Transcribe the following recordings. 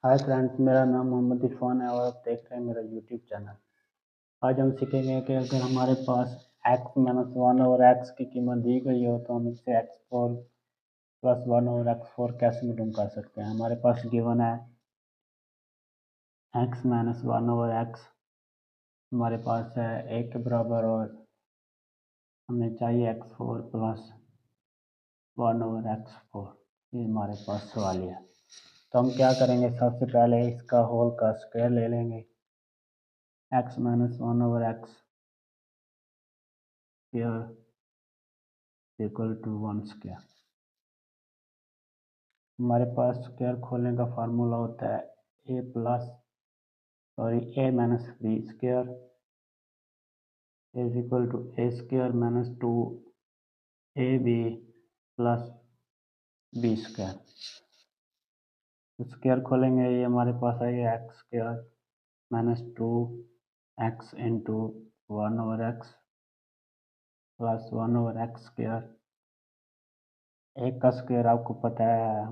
Hi friends, मेरा नाम मोहम्मद इरफान है और आप देख रहे हैं मेरा यूट्यूब चैनल। आज हम सीखेंगे कि अगर हमारे पास x माइनस वन और x की कीमत दी गई हो तो हम इससे x4 प्लस वन और x4 कैसे मालूम कर सकते हैं। हमारे पास गिवन है x माइनस वन और x हमारे पास है एक के बराबर और हमें चाहिए x4 प्लस वन और x4। ये हमारे पास सवाल है। तो हम क्या करेंगे, सबसे पहले इसका होल का स्क्वायर ले लेंगे। x minus one over X square equal to one square. हमारे पास स्क्वायर खोलने का फार्मूला होता है A minus B square is equal to A square minus two A B plus B square. Square खोलेंगे, ये हमारे पास आएगा X square minus two X into one over X plus one over X square. एक का square आपको पता है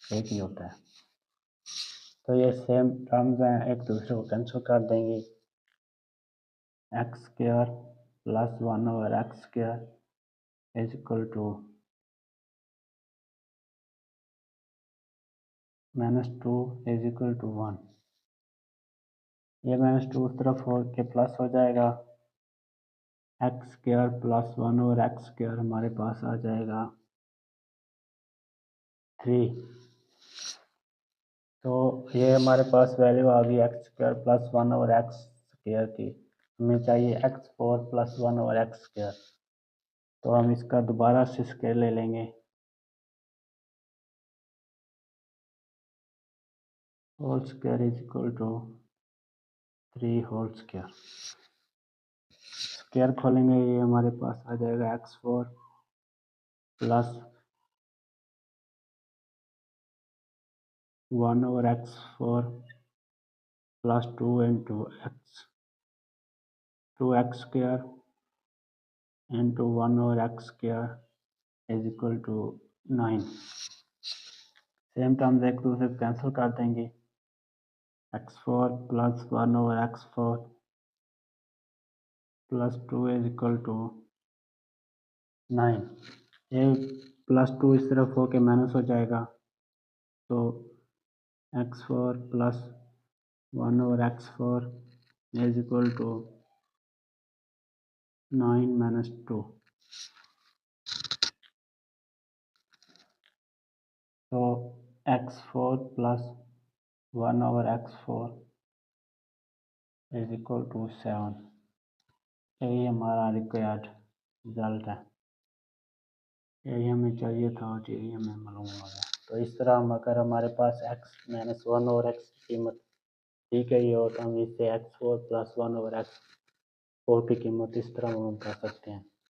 एक ही होता है, तो ये सेम टर्म्स हैं, एक दूसरे को कैंसिल कर देंगे। X square plus one over X square is equal to minus two is equal to one. ये माइनस टू उस तरफ हो के प्लस हो जाएगा। X square plus one over X square हमारे पास आ जाएगा 3। तो ये हमारे पास वैल्यू आ गई X square plus one over X square की। हमें चाहिए x4 plus one over X square. तो हम इसका दोबारा से स्क्वायर ले लेंगे। Whole square is equal to 3 whole square. Square खोलेंगे, ये हमारे पास आ जाएगा x4 plus one over x4 plus two into X square into one over X square is equal to 9। Same terms एक दूसरे को कैंसिल कर देंगे। x4 plus one over x4 plus two is equal to 9। ये plus two इस तरफ हो के माइनस हो जाएगा, तो x4 plus one over x4 is equal to 9 minus two. तो x4 plus one over x4 is equal to 7। यही हमारा रिक्वायर्ड रिजल्ट है, यही हमें चाहिए था और यही हमें मालूम हो गया। तो इस तरह हम अगर हमारे पास x minus one over x की कीमत दी गई हो तो हम इससे x4 plus one over x4 की कीमत इस तरह मालूम कर सकते हैं।